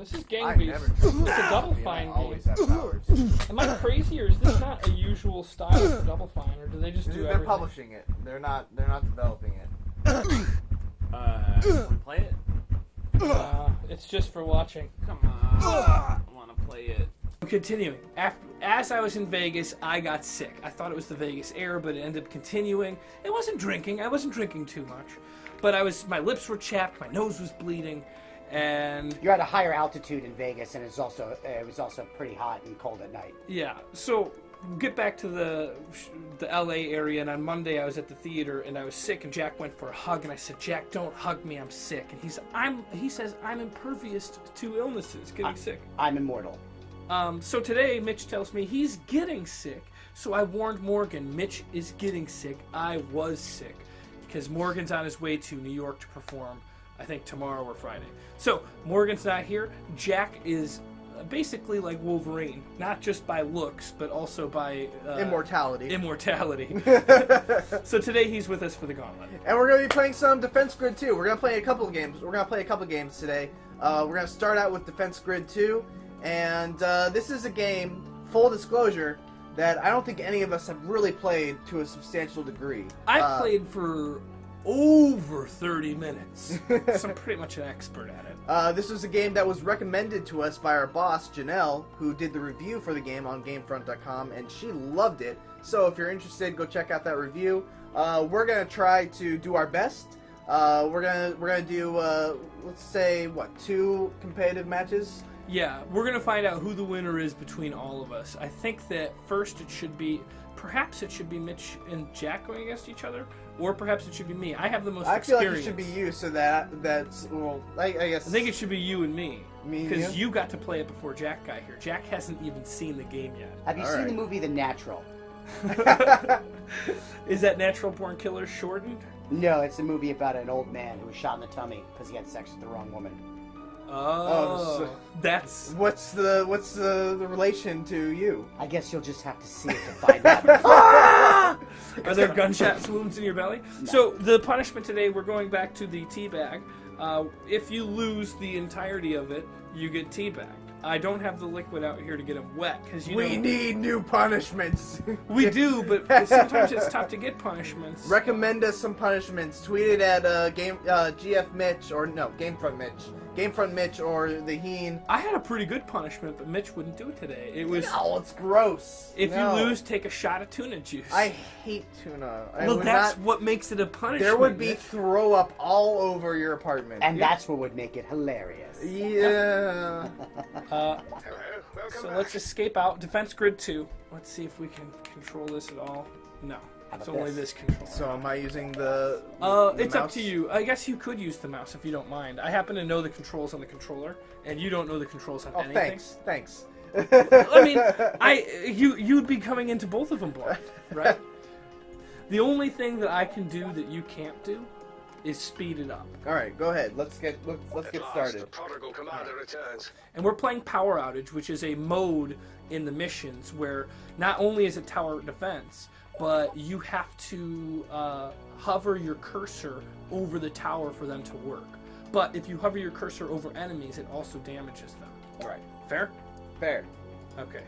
This is Gang I Beast. never It's a Double Fine game. always have powers. Am I crazy, or is this not a usual style for Double Fine, or do they just do They're everything? publishing it. They're not developing it. Can we play it? It's just for watching. Come on. I want to play it. Continuing. As I was in Vegas, I got sick. I thought it was the Vegas air, but it ended up continuing. It wasn't drinking. I wasn't drinking too much. But my lips were chapped, my nose was bleeding, and... You're at a higher altitude in Vegas, and it was also pretty hot and cold at night. Yeah, so get back to the LA area, and on Monday I was at the theater, and I was sick, and Jack went for a hug, and I said, Jack, don't hug me, I'm sick. And he says, I'm impervious to illnesses, getting sick. I'm immortal. So today, Mitch tells me he's getting sick. So I warned Morgan, Mitch is getting sick. I was sick. Because Morgan's on his way to New York to perform, I think tomorrow or Friday. So Morgan's not here. Jack is basically like Wolverine. Not just by looks, but also by... Immortality. So today he's with us for the Gauntlet. And we're going to be playing some Defense Grid 2. We're going to play a couple of games. We're going to play a couple of games today. We're going to start out with Defense Grid 2. And this is a game, full disclosure, that I don't think any of us have really played to a substantial degree. I played for over 30 minutes, so I'm pretty much an expert at it. This was a game that was recommended to us by our boss, Janelle, who did the review for the game on gamefront.tk, and she loved it. So if you're interested, go check out that review. We're going to try to do our best. We're gonna do, let's say, 2 competitive matches? Yeah, we're going to find out who the winner is between all of us. I think that first perhaps it should be Mitch and Jack going against each other, or perhaps it should be me. I have the most experience. I feel like it should be you, so that's, well, I guess... I think it should be you and me. Me and because you? you got to play it before Jack got here. Jack hasn't even seen the game yet. Have you seen the movie The Natural? Is that Natural Born Killer shortened? No, it's a movie about an old man who was shot in the tummy because he had sex with the wrong woman. Oh, that's... What's the relation to you? I guess you'll just have to see it to find out. Are there gunshot wounds in your belly? No. So the punishment today, we're going back to the teabag. If you lose the entirety of it, you get teabagged. I don't have the liquid out here to get them wet because we need new punishments. We do, but sometimes it's tough to get punishments. Recommend us some punishments. Tweet it at GF Mitch or no GameFront Mitch. GameFront Mitch or the Heen. I had a pretty good punishment, but Mitch wouldn't do it today. It was... No, it's gross. If you lose, take a shot of tuna juice. I hate tuna. Well, that's what makes it a punishment. There would be throw up all over your apartment. And that's what would make it hilarious. Yeah. So let's escape out. Defense Grid 2. Let's see if we can control this at all. No. It's only this controller. So am I using the it's mouse? up to you. I guess you could use the mouse if you don't mind. I happen to know the controls on the controller, and you don't know the controls on anything. Thanks. I mean, you'd be coming into both of them blind, right? The only thing that I can do that you can't do is speed it up. All right, go ahead. Let's get started. The prodigal commander returns. And we're playing Power Outage, which is a mode in the missions where not only is it tower defense, but you have to hover your cursor over the tower for them to work. But if you hover your cursor over enemies, it also damages them. All right. Fair? Fair. Okay.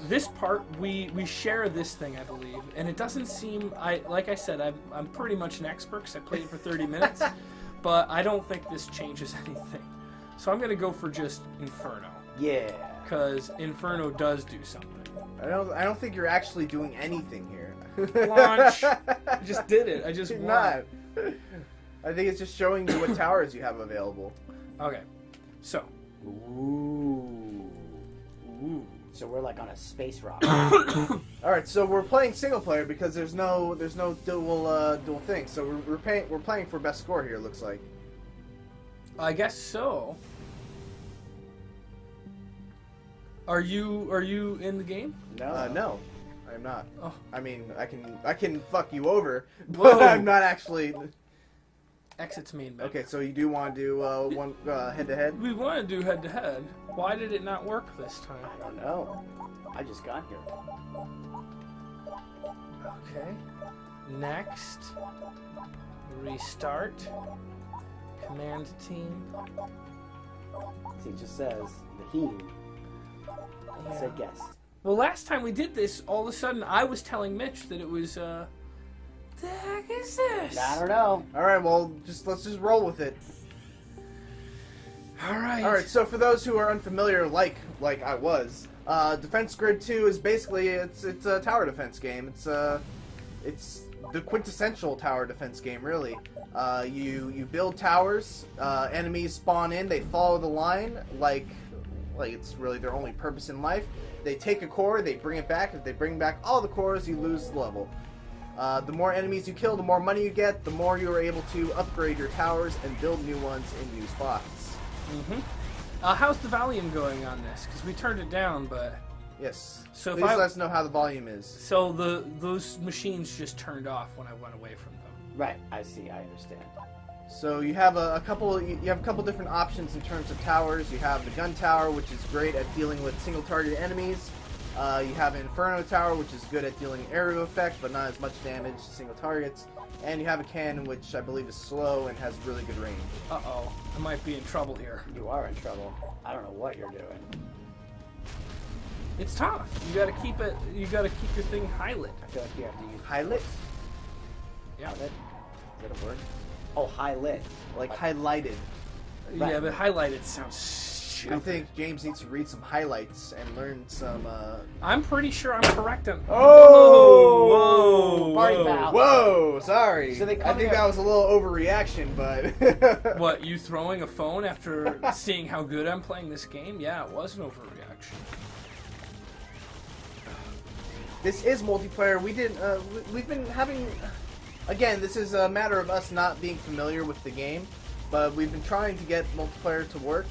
This part, we share this thing, I believe, and it doesn't seem... Like I said, I'm pretty much an expert because I played it for 30 minutes, but I don't think this changes anything. So I'm going to go for just Inferno. Yeah. Because Inferno does do something. I don't think you're actually doing anything here. Launch. I just did it. I just You're won. not. I think it's just showing you what towers you have available. Okay. So. Ooh. So we're like on a space rock. All right, so we're playing single player because there's no dual thing. So we're playing for best score here. It looks like. I guess so. Are you in the game? No. No, I'm not. Oh. I mean, I can fuck you over, Whoa. but I'm not actually. Exit's main menu. Okay, so you do want to do one head to head? We want to do head to head. Why did it not work this time? I don't know. I just got here. Okay. Next. Restart. Command team. See, it just says the heme. Say guest. Well, last time we did this, all of a sudden I was telling Mitch that it was, the heck is this? I don't know. All right, well, let's just roll with it. All right. All right. So for those who are unfamiliar, like I was, Defense Grid 2 is basically it's a tower defense game. It's the quintessential tower defense game, really. You build towers. Enemies spawn in. They follow the line like it's really their only purpose in life. They take a core. They bring it back. If they bring back all the cores, you lose the level. The more enemies you kill, the more money you get. The more you are able to upgrade your towers and build new ones in new spots. Mm-hmm. How's the volume going on this? Because we turned it down, but... Yes. So please let us know how the volume is. So those machines just turned off when I went away from them. Right. I see. I understand. So you have a couple different options in terms of towers. You have the gun tower, which is great at dealing with single target enemies. You have an Inferno tower, which is good at dealing aerial effect, but not as much damage to single targets. And you have a cannon, which I believe is slow and has really good range. Uh-oh. I might be in trouble here. You are in trouble. I don't know what you're doing. It's tough. You gotta keep it. You gotta keep your thing highlit. I feel like you have to use Highlight? Yeah. Highlight? Is that a word? Oh, highlit. Like highlighted. Yeah, Right. but highlighted sounds stupid. I think James needs to read some highlights and learn some. I'm pretty sure I'm correct on. Oh! Whoa! Party Whoa. foul. Whoa! Sorry. So they I come think here- that was a little overreaction, but. What, you throwing a phone after seeing how good I'm playing this game? Yeah, it was an overreaction. This is multiplayer. We've been having. Again, this is a matter of us not being familiar with the game, but we've been trying to get multiplayer to work,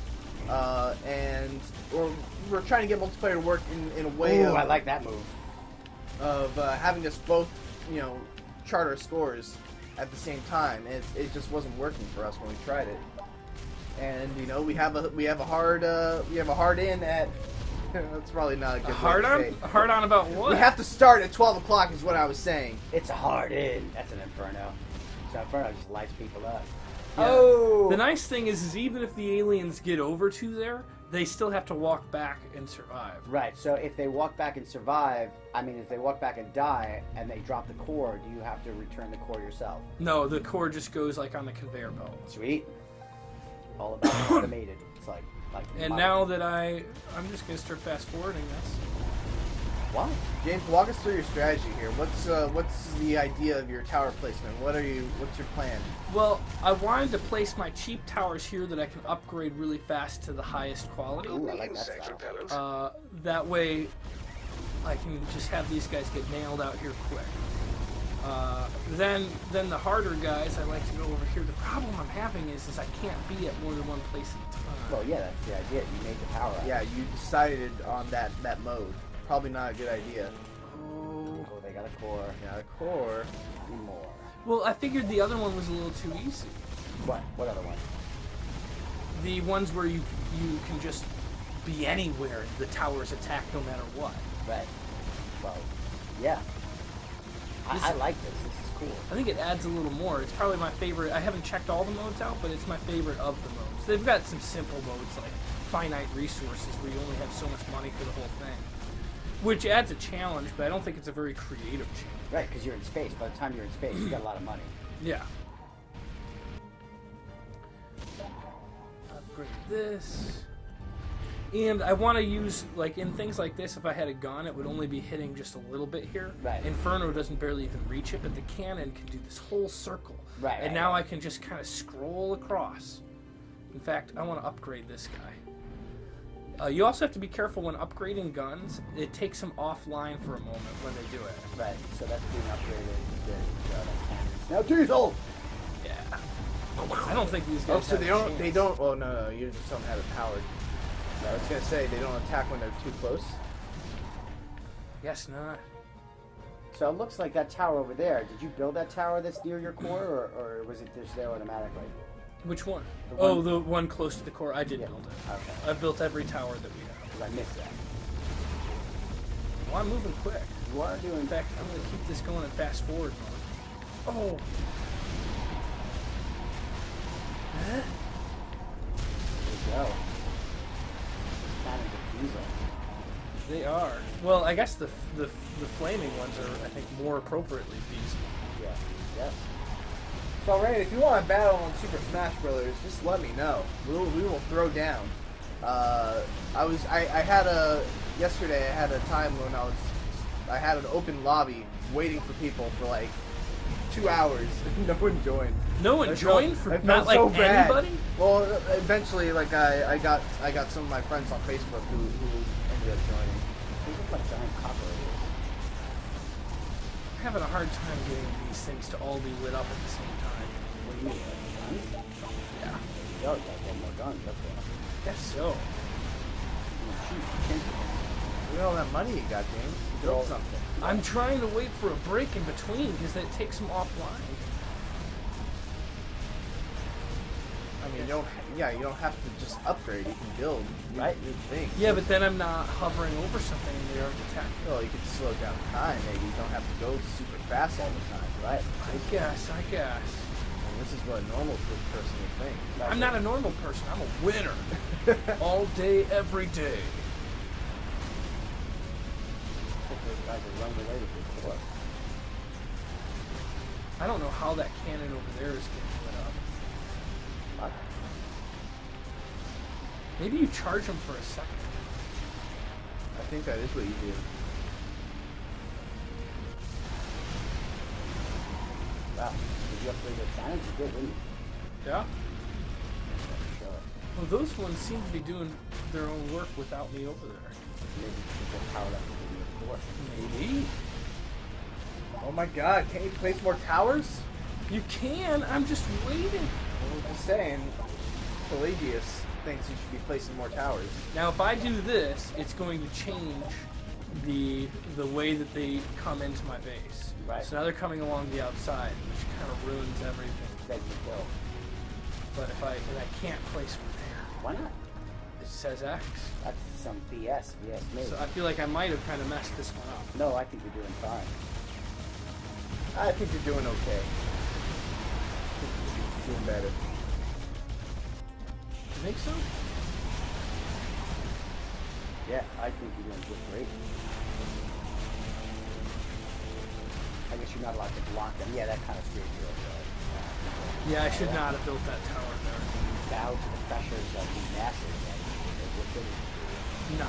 or we're trying to get multiplayer to work in a way Ooh, of, I like that move. of having us both, chart our scores at the same time. And it just wasn't working for us when we tried it. And we have a hard in at. That's probably not a good Hard way to on? say it. Hard on about what? We have to start at 12 o'clock is what I was saying. It's a hard in. That's an Inferno. So Inferno just lights people up. Yeah. Oh! The nice thing is even if the aliens get over to there, they still have to walk back and survive. Right, so if they walk back and survive, if they walk back and die, and they drop the core, do you have to return the core yourself? No, the core just goes like on the conveyor belt. Sweet. All about automated. It's like And modern- now that I'm just gonna start fast forwarding this. What? James, walk us through your strategy here. What's the idea of your tower placement? What's your plan? Well, I wanted to place my cheap towers here that I can upgrade really fast to the highest quality. Ooh, I like that Insect style. repellent. That way, I can just have these guys get nailed out here quick. Then the harder guys, I like to go over here. The problem I'm having is I can't be at more than one place at a time. Well, yeah, that's the idea. You made the power up. Yeah, you decided on that mode. Probably not a good idea. Oh. Oh, they got a core. Now a core. More. Well, I figured the other one was a little too easy. What? What other one? The ones where you can just be anywhere. The towers attack no matter what. Right. Well, yeah. I like this. This is cool. I think it adds a little more. It's probably my favorite. I haven't checked all the modes out, but it's my favorite of the modes. They've got some simple modes like finite resources where you only have so much money for the whole thing, which adds a challenge, but I don't think it's a very creative challenge. Right, because you're in space. By the time you're in space, you got a lot of money. Yeah. Upgrade this. And I want to use, like, in things like this, if I had a gun, it would only be hitting just a little bit here. Right. Inferno doesn't barely even reach it, but the cannon can do this whole circle. Right. And now I can just kind of scroll across. In fact, I want to upgrade this guy. You also have to be careful when upgrading guns. It takes them offline for a moment when they do it. Right, so that's being upgraded. The cannons. Now diesel! Yeah. I don't think these guys Oh, so have they a don't. chance. They don't. Oh no, you just don't have it powered. I was gonna say they don't attack when they're too close. Guess not. So it looks like that tower over there. Did you build that tower that's near your core, or was it just there automatically? Which one? The Oh, one- the one close to the core. I did Yeah. build it. Okay. I've built every tower that we have. Because I missed that. Well, I'm moving quick. You are doing In fact, I'm going to keep this going in fast forward mode. Oh. Huh? There you go. They are. Well, I guess the flaming ones are, I think, more appropriately beast. Yeah. Yes. So, Rain, if you want to battle on Super Smash Brothers, just let me know. We will throw down. Yesterday I had a time when I had an open lobby waiting for people for like 2 hours. No one joined. No one joined for I felt not like so bad. anybody. Well, eventually, like I got some of my friends on Facebook who ended up joining. These look like giant cockroaches. I'm having a hard time getting these things to all be lit up at the same time. What do you mean? Like guns? Yeah, Yo, you got one more guns. That's what. I guess so. Look at all that money you got, James. Build something. I'm trying to wait for a break in between because that takes them offline. I mean, you don't have to just upgrade. You can build new things. Yeah, but then I'm not hovering over something and they aren't attacking. Well, you can slow down time. Maybe you don't have to go super fast all the time, right? I guess. And this is what a normal person would think. I'm not a normal person. I'm a winner. All day, every day. Those guys are running away with your core. I don't know how that cannon over there is getting lit up. What? Maybe you charge them for a second. I think that is what you do. Wow. Did you upgrade your cannons? You did, didn't you? Yeah? Sure. Well, those ones seem to be doing their own work without me over there. Maybe you can power up to the core. Maybe. Oh my God! Can't you place more towers? You can. I'm just waiting. Well, I'm just saying. Pelagius thinks you should be placing more towers. Now, if I do this, it's going to change the way that they come into my base. Right. So now they're coming along the outside, which kind of ruins everything. That you built. But if I can't place one there, Why not? it says X. That's some BS. Yes, maybe. So I feel like I might have kind of messed this one up. No, I think you're doing fine. I think you're doing okay. You're doing better. You think so? Yeah, I think you're doing just great. I guess you're not allowed to block them. Yeah, that kind of screwed you over. Yeah, I should not have built that tower there. Bow to the pressures of the masses. No.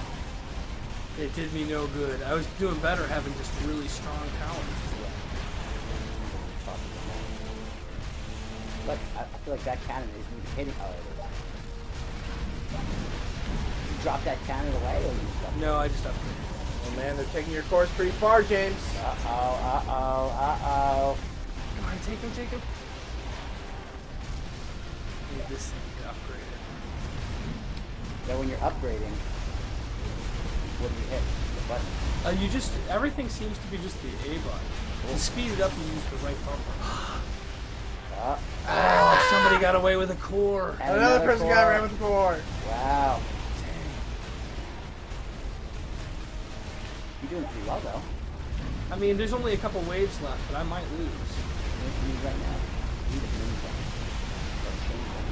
It did me no good. I was doing better having just really strong towers. Look, I feel like that cannon isn't even hitting. Oh, it is. You drop that cannon away, or you just No, I just upgraded. Oh man, they're taking your course pretty far, James. Uh-oh. Come on, take him. Need this thing to get upgraded. Then when you're upgrading, what do you hit? The button. Everything seems to be just the A button. To speed it up, you use the right bumper. Oh, somebody got away with a core. And Another person core. got around with the core. Wow. Dang. You're doing pretty well, though. I mean, there's only a couple waves left, but I might lose. What do you need right now? You need a mini gun. Or chain gun.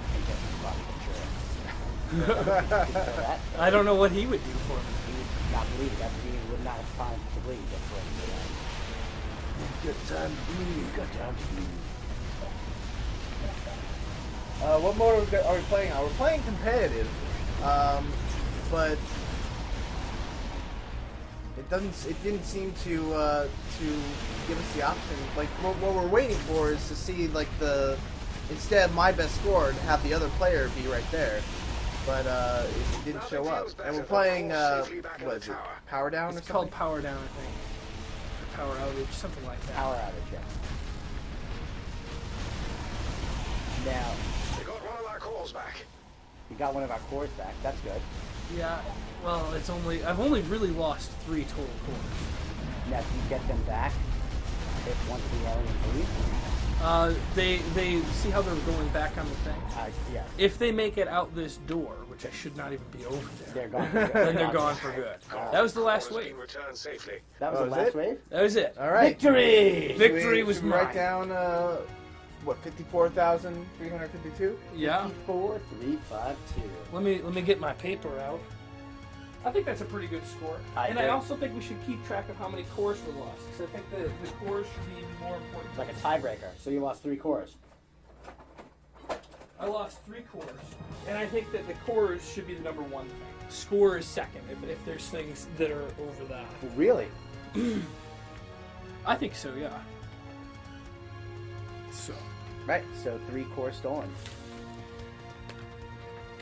I think that's the problem, sure. That, I don't know what he would do for me. he would not believe it. That means he would not have time to bleed. That's what he would. Good time to bleed. Good time to bleed. What mode are we playing on? We're playing competitive, but it didn't seem to give us the option. Like what we're waiting for is to see like instead of my best score to have the other player be right there, but it didn't show up. And we're playing what is it? Power down or It's something? called power down, I think. Or power outage, something like that. Power outage, yeah. Now, We got one of our calls back. you got one of our cores back. That's good. Yeah. Well, I've only really lost 3 total cores. Now, do you get them back if once the aliens leave? They see how they're going back on the thing. Yeah. If they make it out this door, which I should not even be over They're there, gone for good. then they're gone for good. That was the last Call has wave. been returned safely. That was Oh, the is last it? wave? That was it. All right. Victory! Victory was Should we write mine. down 54,352? Yeah. 54,352. Let me get my paper out. I think that's a pretty good score. I I agree. also think we should keep track of how many cores were lost. Because I think the cores should be more important. Like a tiebreaker. So you lost 3 cores. I lost 3 cores. And I think that the cores should be the number one thing. Score is second, if there's things that are over that. Really? I think so, yeah. So. Right. So 3 cores stolen.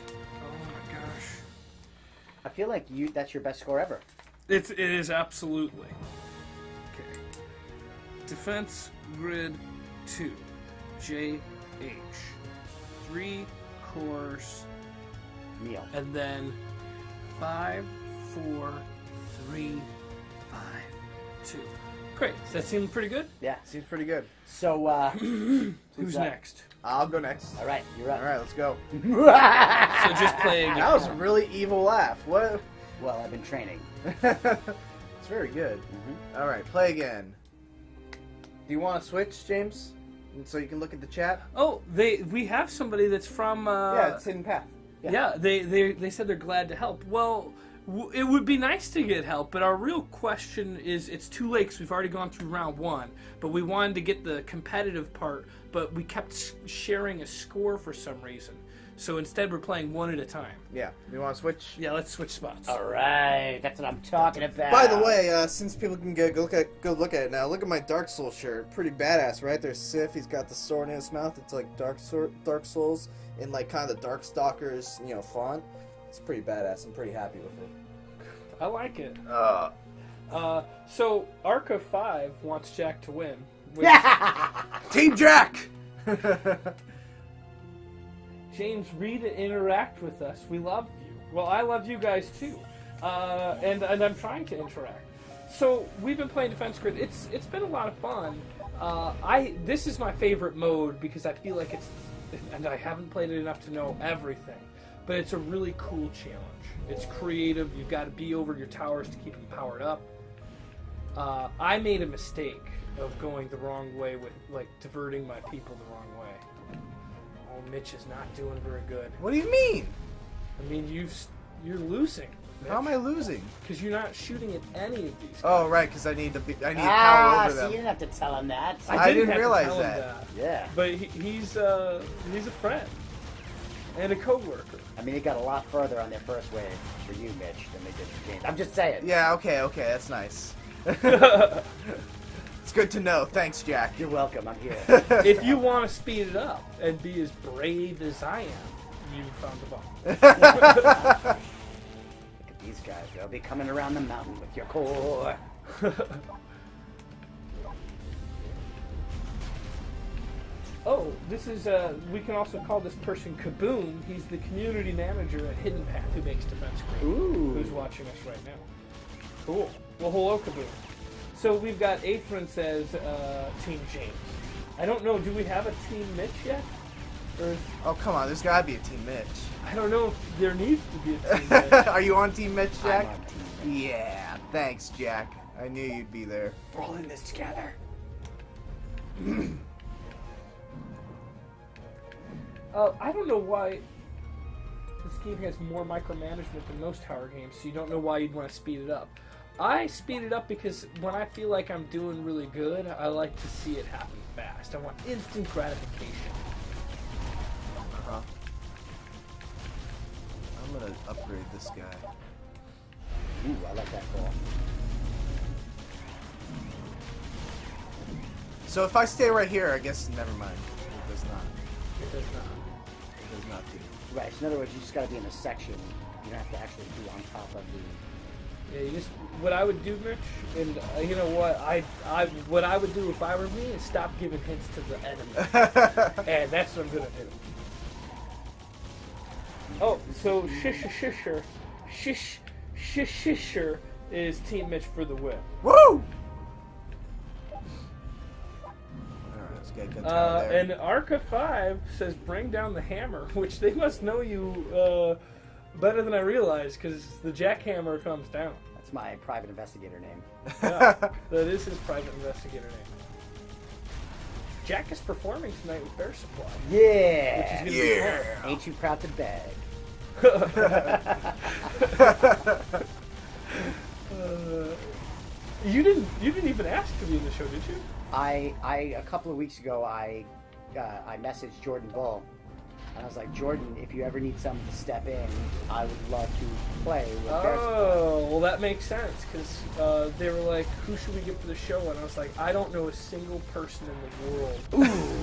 Oh my gosh. I feel like that's your best score ever. It is absolutely. Okay. Defense Grid 2. JH. 3 cores. Neil. And then 5, 4, 3, 5, 2. Great. Does that seem pretty good? Yeah. Seems pretty good. So, Who's that? next? I'll go next. All right, you're up. All right, let's go. So just playing. That was a really evil laugh. What? Well, I've been training. It's very good. Mm-hmm. All right, play again. Do you want to switch, James? And so you can look at the chat? Oh, we have somebody that's from. Yeah, it's Hidden Path. Yeah, they said they're glad to help. Well, it would be nice to get help, but our real question is, it's too late 'cause we've already gone through round 1, but we wanted to get the competitive part, but we kept sharing a score for some reason. So instead we're playing one at a time. Yeah. You want to switch? Yeah, let's switch spots. All right, that's what I'm talking about. By the way, since people can go look at it now, look at my Dark Souls shirt. Pretty badass, right? There's Sif. He's got the sword in his mouth. It's like Dark Souls in like kind of the Darkstalkers, font. It's pretty badass. I'm pretty happy with it. I like it. So Arca 5 wants Jack to win. Which, Team Jack. James, read and interact with us. We love you. Well, I love you guys too, and I'm trying to interact. So we've been playing Defense Grid. It's been a lot of fun. This is my favorite mode because I feel like and I haven't played it enough to know everything, but it's a really cool challenge. It's creative. You've got to be over your towers to keep them powered up. I made a mistake of going the wrong way with diverting my people the wrong way. Oh, Mitch is not doing very good. What do you mean? I mean, you're losing. How am I losing? Because you're not shooting at any of these guys. Oh, right, because I need power over so them. you didn't have to tell him that. I didn't have to realize tell him that. Yeah. But he's a friend and a coworker. I mean, it got a lot further on their first wave for you, Mitch, than they did for James. I'm just saying. Yeah, okay, that's nice. It's good to know. Thanks, Jack. You're welcome. I'm here. If you want to speed it up and be as brave as I am, you found the bomb. Look at these guys. They'll be coming around the mountain with your core. Oh, this is, we can also call this person Kaboom. He's the community manager at Hidden Path who makes Defense Grid. Ooh. Who's watching us right now. Cool. Well, hello, Kaboom. So we've got Athrin says Team James. I don't know, do we have a Team Mitch yet? Or is, Oh, come on. There's got to be a Team Mitch. I don't know if there needs to be a Team Mitch. Are you on Team Mitch, Jack? I'm on Team Mitch. Yeah. Thanks, Jack. I knew you'd be there. We're all in this together. I don't know why this game has more micromanagement than most tower games, so you don't know why you'd want to speed it up. I speed it up because when I feel like I'm doing really good, I like to see it happen fast. I want instant gratification. Uh-huh. I'm going to upgrade this guy. Ooh, I like that call. So if I stay right here, I guess never mind. It does not. It does not. It does not do. Right, so in other words, you just gotta be in a section. You don't have to actually be on top of the... Yeah, you just, what I would do, Mitch, and you know what, what I would do if I were me is stop giving hints to the enemy. And that's what I'm gonna do. Oh, so Shisher is Team Mitch for the win. Woo! Alright, let's get a good time there. And Arca 5 says bring down the hammer, which they must know you better than I realized, because the jackhammer comes down. That's my private investigator name. Yeah, that is his private investigator name. Jack is performing tonight with Bear Supply. Yeah! Which is gonna be fun. Ain't you proud to beg? You didn't even ask to be in the show, did you? I a couple of weeks ago, I messaged Jordan Bull, and I was like, Jordan, if you ever need someone to step in, I would love to play with Bear Supply. Oh, well, that makes sense, because they were like, who should we get for the show? And I was like, I don't know a single person in the world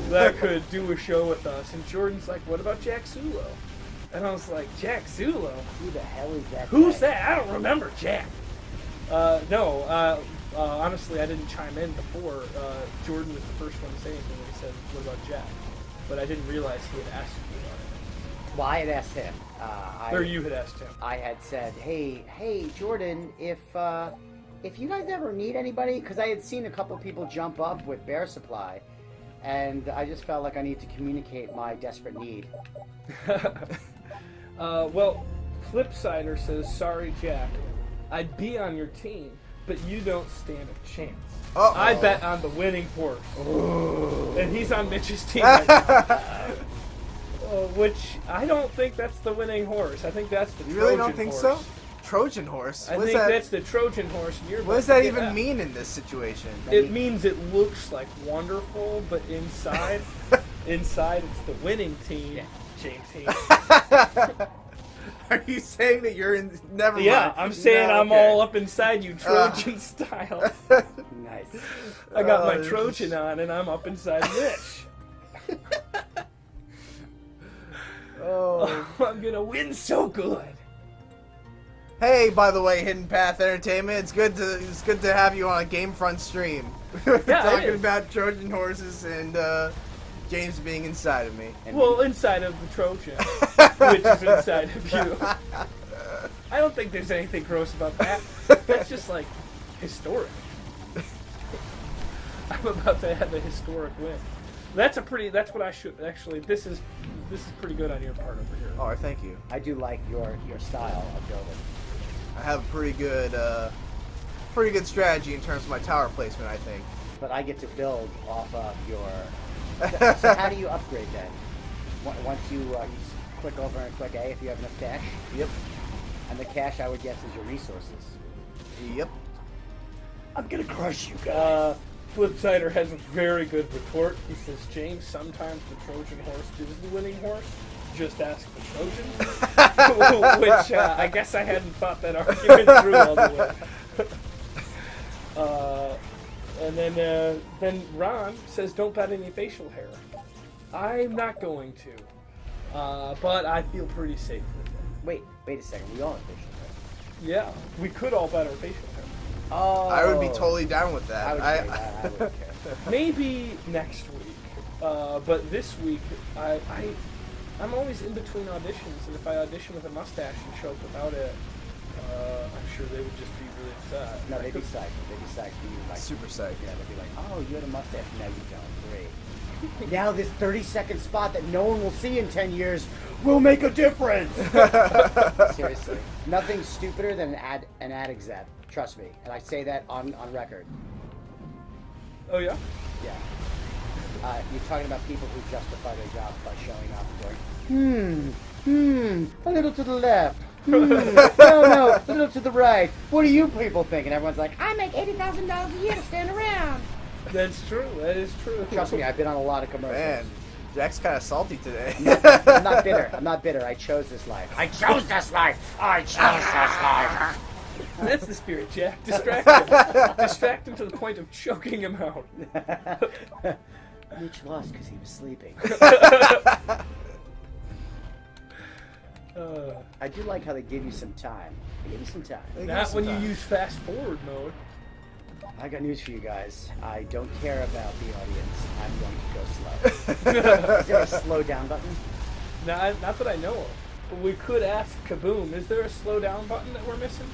that could do a show with us. And Jordan's like, what about Jack Zulo? And I was like, Jack Zulo? Who the hell is that? Who's guy? that? I don't remember Jack. Honestly, I didn't chime in before. Jordan was the first one to say anything when he said, what about Jack? But I didn't realize he had asked me about it. Well, I had asked him. Or you had asked him. I had said, hey, Jordan, if you guys ever need anybody, because I had seen a couple people jump up with Bear Supply, and I just felt like I need to communicate my desperate need. Well, Flipsider says, sorry, Jack. I'd be on your team, but you don't stand a chance. Uh-oh. I bet on the winning horse. Ooh. And he's on Mitch's team right now. Which, I don't think that's the winning horse. I think that's the Trojan horse. You really don't think so? Trojan horse? I think that's the Trojan horse. And you're what does that even mean in this situation? It means it looks like wonderful, but inside, it's the winning team. Yeah. James team. Are you saying that you're in? Never mind. Yeah, I'm saying no, I'm okay. all up inside you, Trojan style. Nice. I got my Trojan on, and I'm up inside Mitch. Oh, I'm gonna win so good. Hey, by the way, Hidden Path Entertainment, it's good to have you on a GameFront stream. Yeah, talking about Trojan horses and James being inside of me. Well, inside of the Trojan, which is inside of you. I don't think there's anything gross about that. That's just like historic. I'm about to have a historic win. That's what I should actually. This is pretty good on your part over here. Oh, thank you. I do like your style of building. I have a pretty good strategy in terms of my tower placement, I think. But I get to build off of your. So how do you upgrade then? Once you just click over and click A if you have enough cash. Yep. And the cash, I would guess, is your resources. Yep. I'm gonna crush you guys. Flipsider has a very good retort. He says, James, sometimes the Trojan horse is the winning horse. Just ask the Trojan. Which, I guess I hadn't thought that argument through all the way. And then Ron says, don't bet any facial hair. I'm not going to. But I feel pretty safe with it. Wait a second. We all have facial hair. Yeah, we could all bet our facial hair. Oh. I would be totally down with that. I wouldn't care. Maybe next week. But this week, I'm always in between auditions, and if I audition with a mustache and show up without it, I'm sure they would just be really upset. No, they'd be psyched. They'd be psyched for you. Like, Super psyched. Yeah, they'd be like, oh, you had a mustache. No, you don't. Great. Now this 30-second spot that no one will see in 10 years will make a difference. Seriously. Nothing stupider than an ad exec. Trust me. And I say that on record. Oh, yeah? Yeah. You're talking about people who justify their jobs by showing up and going, a little to the left. No, a little to the right. What do you people think? And everyone's like, I make $80,000 a year to stand around. That's true. That is true. Trust me, I've been on a lot of commercials. Man, Jack's kind of salty today. I'm not bitter. I chose this life. I chose this life. That's the spirit, Jack. Distract him. Distract him to the point of choking him out. Mitch lost because he was sleeping. I do like how they give you some time. They give you some time. Not when you use fast forward mode. I got news for you guys. I don't care about the audience. I'm going to go slow. Is there a slow down button? Not that I know of. But we could ask Kaboom, is there a slow down button that we're missing?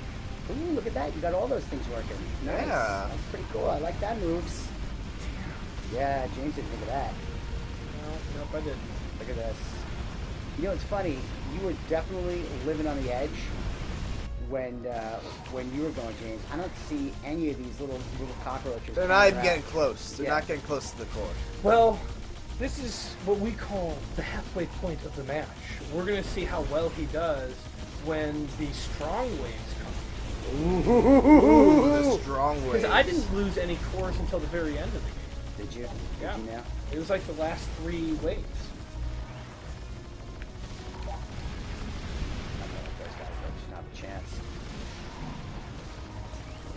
Ooh, look at that. You got all those things working. Nice. Yeah. That's pretty cool. I like that moves. Yeah, James didn't think of that. Nope, I didn't. Look at this. You know, it's funny. You were definitely living on the edge when you were going, James. I don't see any of these little cockroaches. They're not even getting close. They're not getting close to the core. Well, this is what we call the halfway point of the match. We're going to see how well he does when the strong waves come. Ooh, the strong way. Because I didn't lose any cores until the very end of the game. Did you? Yeah. Did you now? It was like the last 3 waves. I don't know what those guys are. Just not a chance.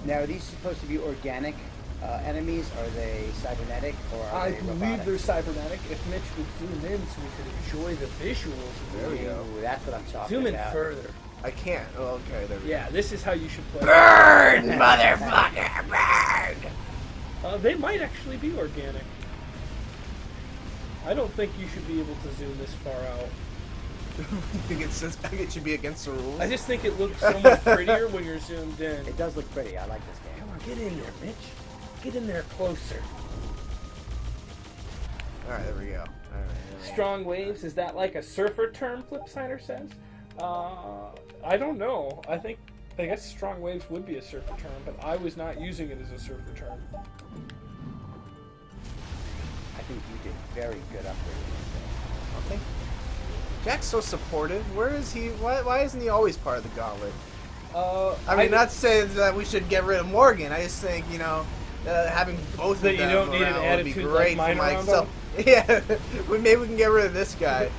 Now, are these supposed to be organic enemies? Are they cybernetic or are I they believe robotic? they're cybernetic. If Mitch would zoom in so we could enjoy the visuals. There we go. Ooh, that's what I'm talking Zoom in about. further. I can't. Oh, okay, there we Yeah, this is how you should play. Burn, motherfucker, burn! They might actually be organic. I don't think you should be able to zoom this far out. I think it should be against the rules. I just think it looks so much prettier when you're zoomed in. It does look pretty. I like this game. Come on, get in there, Mitch. Get in there closer. Alright, there we go. Strong waves, is that like a surfer term, Flipsider says? I don't know. I guess strong waves would be a surfer term, but I was not using it as a surfer term. I think you did very good upgrading. Okay. Jack's so supportive. Where is he? Why isn't he always part of the Gauntlet? I mean, not to say that we should get rid of Morgan. I just think, having both of That them you don't need an around would be attitude great like for mine around myself. Yeah, maybe we can get rid of this guy.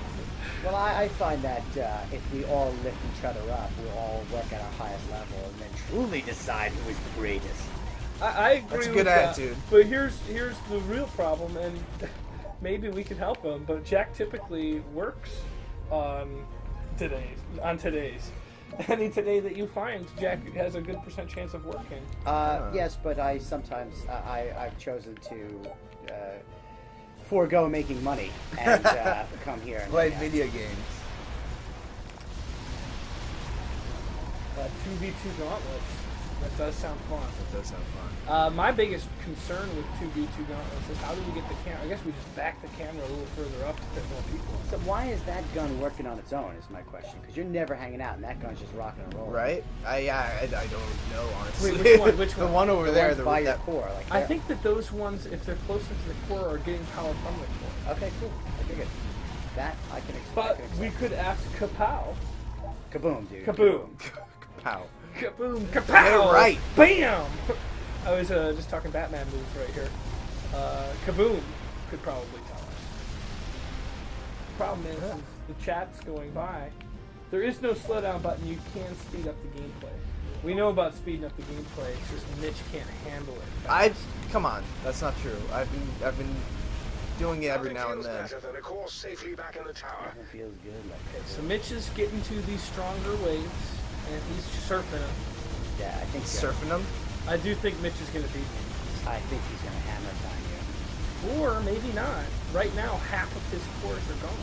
Well, I find that if we all lift each other up, we'll all work at our highest level and then truly decide who is the greatest. I agree That's a with good that. attitude. But here's the real problem, and maybe we can help him. But Jack typically works on today's. Any today that you find, Jack has a good % chance of working. Yes, but I sometimes I've chosen to forego making money and come here and Play hang out. video games. 2v2 gauntlets. That does sound fun. That does sound fun. My biggest concern with 2v2 gauntlets is how do we get the camera? I guess we just back the camera a little further up to fit more people. So why is that gun working on its own? Is my question. Because you're never hanging out, and that gun's just rocking and rolling. Right? I don't know, honestly. Wait, which one? Which The one? one over The there. ones by your core. Like I think that those ones, if they're closer to the core, are getting power from the core. Okay, cool. I dig it. That I can accept. But we could ask Kapow. Kaboom, dude. Kaboom. Pow. Kaboom. Get Kapow. it right. Bam. I was just talking Batman moves right here. Kaboom could probably tell us. The problem is the chat's going by. There is no slowdown button. You can speed up the gameplay. We know about speeding up the gameplay. It's just Mitch can't handle it. Come on. That's not true. I've been doing it every Nothing now and feels then. better than a course safely back in the tower. It feels good. Like Okay, so Mitch is getting to these stronger waves, and he's surfing them. yeah, I think Surfing them. I do think Mitch is going to beat me. I think he's gonna hammer time you. Or maybe not. Right now, half of his cores are gone.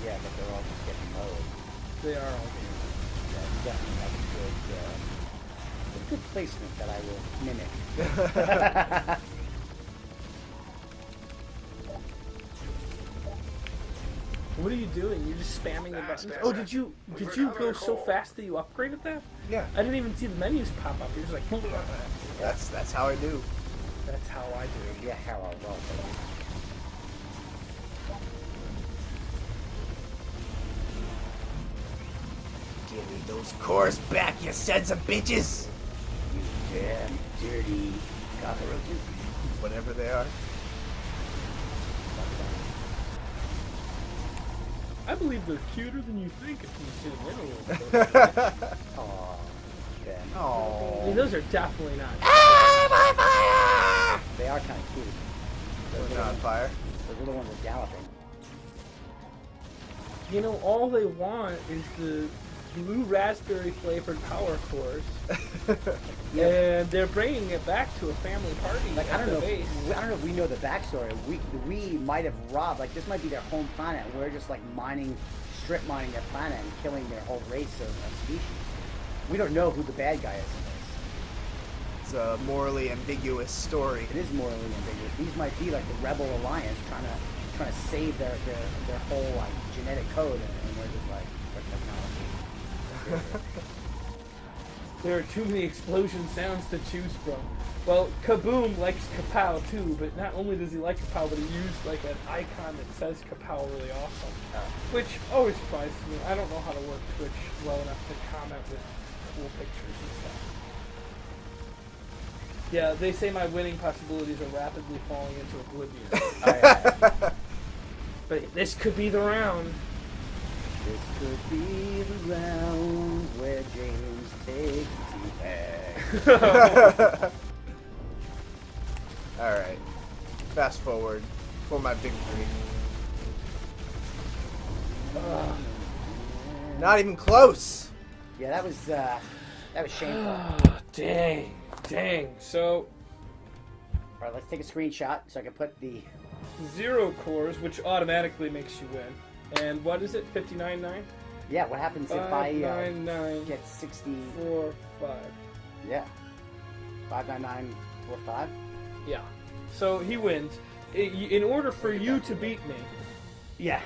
Yeah, but they're all just getting mowed. They are all gone. Yeah, you definitely have a good placement that I will mimic. What are you doing? You're just spamming the That's buttons? better. Oh, did you go so Cool. fast that you upgraded that? Yeah. I didn't even see the menus pop up. You're just like, That's how I do. that's how I do. Yeah, how I'll roll. Give me those cores back, you sons of bitches. You damn dirty cockroaches. Whatever they are. I believe they're cuter than you think if you zoom in a little bit. Aw, Ben. I Oh. mean, those are definitely not. They are kind of cute. They're not on fire. Those little ones are galloping. You know, all they want is the blue raspberry flavored power cores, and they're bringing it back to a family party. Like I at don't the know. base. I don't know if we know the backstory. We might have robbed. Like this might be their home planet. And we're just like strip mining their planet and killing their whole race of species. We don't know who the bad guy is in this. It's a morally ambiguous story. It is morally ambiguous. These might be like the rebel alliance trying to save their whole like genetic code, and we're just like we're technology. There are too many explosion sounds to choose from. Well, Kaboom likes Kapow too, but not only does he like Kapow, but he used like an icon that says Kapow really awesome. Which always surprises me. I don't know how to work Twitch well enough to comment with cool pictures and stuff. Yeah, they say my winning possibilities are rapidly falling into oblivion. Oh, yeah. But this could be the round. This could be the round where James takes teabag. Alright. Fast forward for my victory. Not even close! Yeah, that was shameful. Dang. So, All right, let's take a screenshot so I can put the... 0 cores, which automatically makes you win. And what is it? 59.9? Yeah, what happens if I 599 get 60... 45. Yeah. 59945? Yeah. So he wins. In order for you to beat me, Yeah.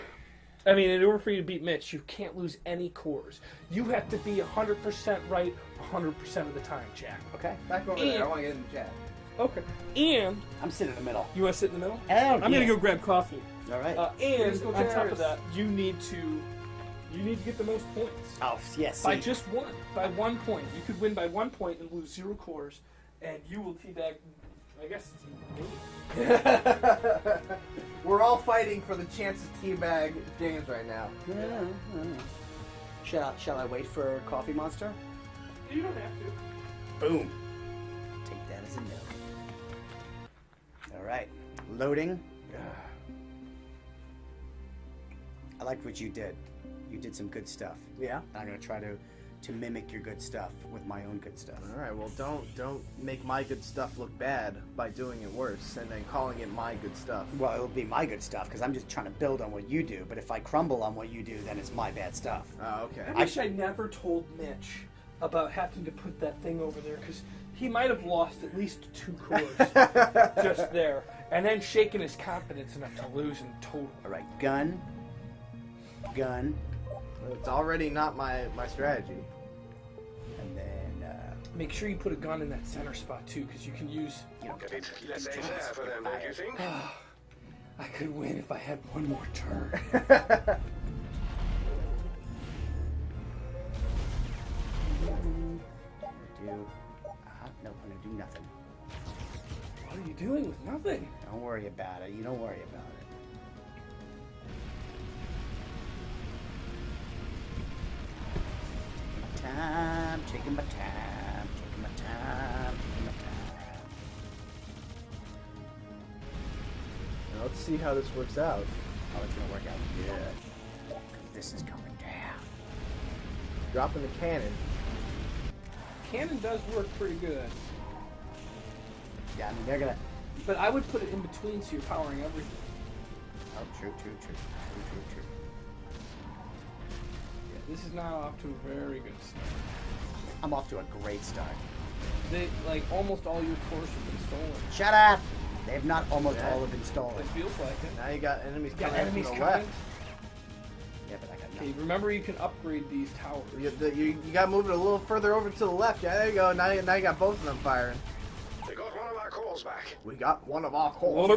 I mean, in order for you to beat Mitch, you can't lose any cores. You have to be 100% right 100% of the time, Jack. Okay. Back over there. I want to get in the chat. Okay. And I'm sitting in the middle. you want to sit in the middle? Oh, I'm yeah. gonna go grab coffee. All right. And Let's go on top Terrace. of that, you need to get the most points. Oh, yes. By just one. By 1 point. You could win by 1 point and lose 0 cores, and you will teabag. I guess it's me. We're all fighting for the chance to teabag James right now. Shall I wait for Coffee Monster? You don't have to. Boom. Take that as a no. All right. Loading. I liked what you did. You did some good stuff. Yeah. I'm going to try to mimic your good stuff with my own good stuff. All right. Well, don't make my good stuff look bad by doing it worse and then calling it my good stuff. Well, it'll be my good stuff because I'm just trying to build on what you do. But if I crumble on what you do, then it's my bad stuff. Oh, okay. I wish I never told Mitch about having to put that thing over there, because he might have lost at least 2 cores just there, and then shaken his confidence enough to lose in total. All right. Gun. It's already not my strategy. And then, Make sure you put a gun in that center spot too, because you can use. you know, A bit laissez-faire for them, don't you think? I could win if I had one more turn. No, I'm going to do nothing. What are you doing with nothing? Don't worry about it. You don't worry about it. Taking my time. Now, let's see how this works out. Oh, it's going to work out good. This is coming down. Dropping the cannon. Cannon does work pretty good, Yeah, I mean, they're going to... but I would put it in between so you're powering everything. Oh, true. Yeah, this is not off to a very good start. I'm off to a great start. They almost all your cores have been stolen. Shut up! They have not almost Yeah. all have been stolen. It feels like it. Now you got enemies You got coming enemies from the coming. left. Yeah, but I got Okay, nothing. remember you can upgrade these towers. You got to move it a little further over to the left. Yeah, there you go. Now you got both of them firing. They got one of our calls back. We got one of our calls.